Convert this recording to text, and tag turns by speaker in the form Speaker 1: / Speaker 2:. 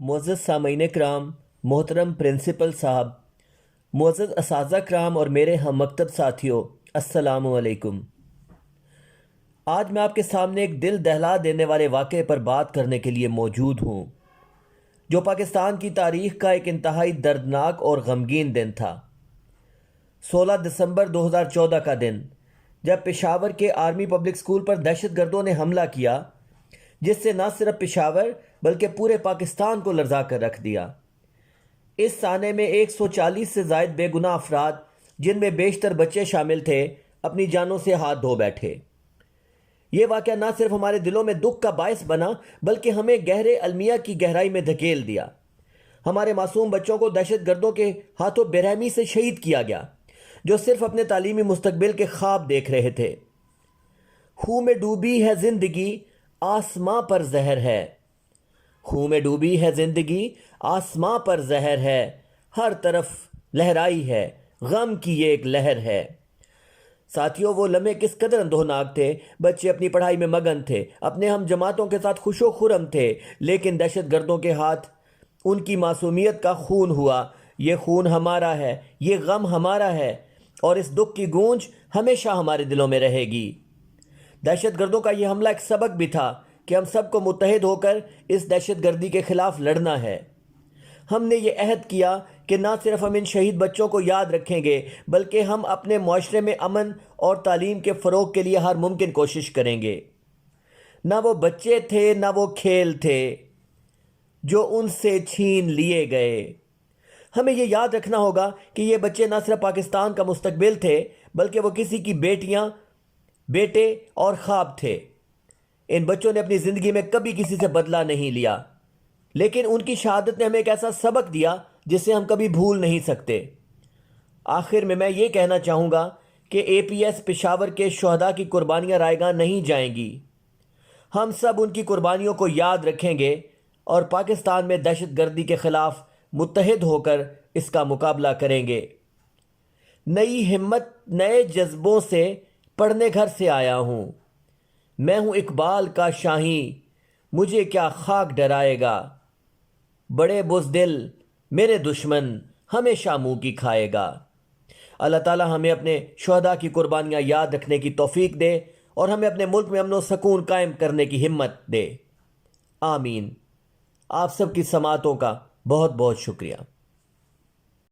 Speaker 1: معزز سامعین کرام، محترم پرنسپل صاحب، معزز اساتذہ کرام اور میرے ہم مکتب ساتھیوں، السلام علیکم۔ آج میں آپ کے سامنے ایک دل دہلا دینے والے واقعے پر بات کرنے کے لیے موجود ہوں، جو پاکستان کی تاریخ کا ایک انتہائی دردناک اور غمگین دن تھا۔ 16 دسمبر 2014 کا دن، جب پشاور کے آرمی پبلک سکول پر دہشت گردوں نے حملہ کیا، جس سے نہ صرف پشاور بلکہ پورے پاکستان کو لرزا کر رکھ دیا۔ اس سانے میں 140 سے زائد بے گناہ افراد، جن میں بیشتر بچے شامل تھے، اپنی جانوں سے ہاتھ دھو بیٹھے۔ یہ واقعہ نہ صرف ہمارے دلوں میں دکھ کا باعث بنا بلکہ ہمیں گہرے المیہ کی گہرائی میں دھکیل دیا۔ ہمارے معصوم بچوں کو دہشت گردوں کے ہاتھوں بے رحمی سے شہید کیا گیا، جو صرف اپنے تعلیمی مستقبل کے خواب دیکھ رہے تھے۔ خون میں ڈوبی ہے زندگی، آسماں پر زہر ہے۔ خون میں ڈوبی ہے زندگی، آسماں پر زہر ہے، ہر طرف لہرائی ہے، غم کی یہ ایک لہر ہے۔ ساتھیوں، وہ لمحے کس قدر اندوہناک تھے۔ بچے اپنی پڑھائی میں مگن تھے، اپنے ہم جماعتوں کے ساتھ خوش و خرم تھے، لیکن دہشت گردوں کے ہاتھ ان کی معصومیت کا خون ہوا۔ یہ خون ہمارا ہے، یہ غم ہمارا ہے، اور اس دکھ کی گونج ہمیشہ ہمارے دلوں میں رہے گی۔ دہشت گردوں کا یہ حملہ ایک سبق بھی تھا کہ ہم سب کو متحد ہو کر اس دہشت گردی کے خلاف لڑنا ہے۔ ہم نے یہ عہد کیا کہ نہ صرف ہم ان شہید بچوں کو یاد رکھیں گے بلکہ ہم اپنے معاشرے میں امن اور تعلیم کے فروغ کے لیے ہر ممکن کوشش کریں گے۔ نہ وہ بچے تھے، نہ وہ کھیل تھے جو ان سے چھین لیے گئے۔ ہمیں یہ یاد رکھنا ہوگا کہ یہ بچے نہ صرف پاکستان کا مستقبل تھے بلکہ وہ کسی کی بیٹیاں، بیٹے اور خواب تھے۔ ان بچوں نے اپنی زندگی میں کبھی کسی سے بدلہ نہیں لیا، لیکن ان کی شہادت نے ہمیں ایک ایسا سبق دیا جسے ہم کبھی بھول نہیں سکتے۔ آخر میں یہ کہنا چاہوں گا کہ اے پی ایس پشاور کے شہداء کی قربانیاں رائے گاں نہیں جائیں گی۔ ہم سب ان کی قربانیوں کو یاد رکھیں گے اور پاکستان میں دہشت گردی کے خلاف متحد ہو کر اس کا مقابلہ کریں گے۔ نئی ہمت، نئے جذبوں سے پڑھنے گھر سے آیا ہوں۔ میں ہوں اقبال کا شاہین، مجھے کیا خاک ڈرائے گا۔ بڑے بزدل میرے دشمن ہمیشہ منہ کی کھائے گا۔ اللہ تعالیٰ ہمیں اپنے شہداء کی قربانیاں یاد رکھنے کی توفیق دے اور ہمیں اپنے ملک میں امن و سکون قائم کرنے کی ہمت دے۔ آمین۔ آپ سب کی سماعتوں کا بہت بہت شکریہ۔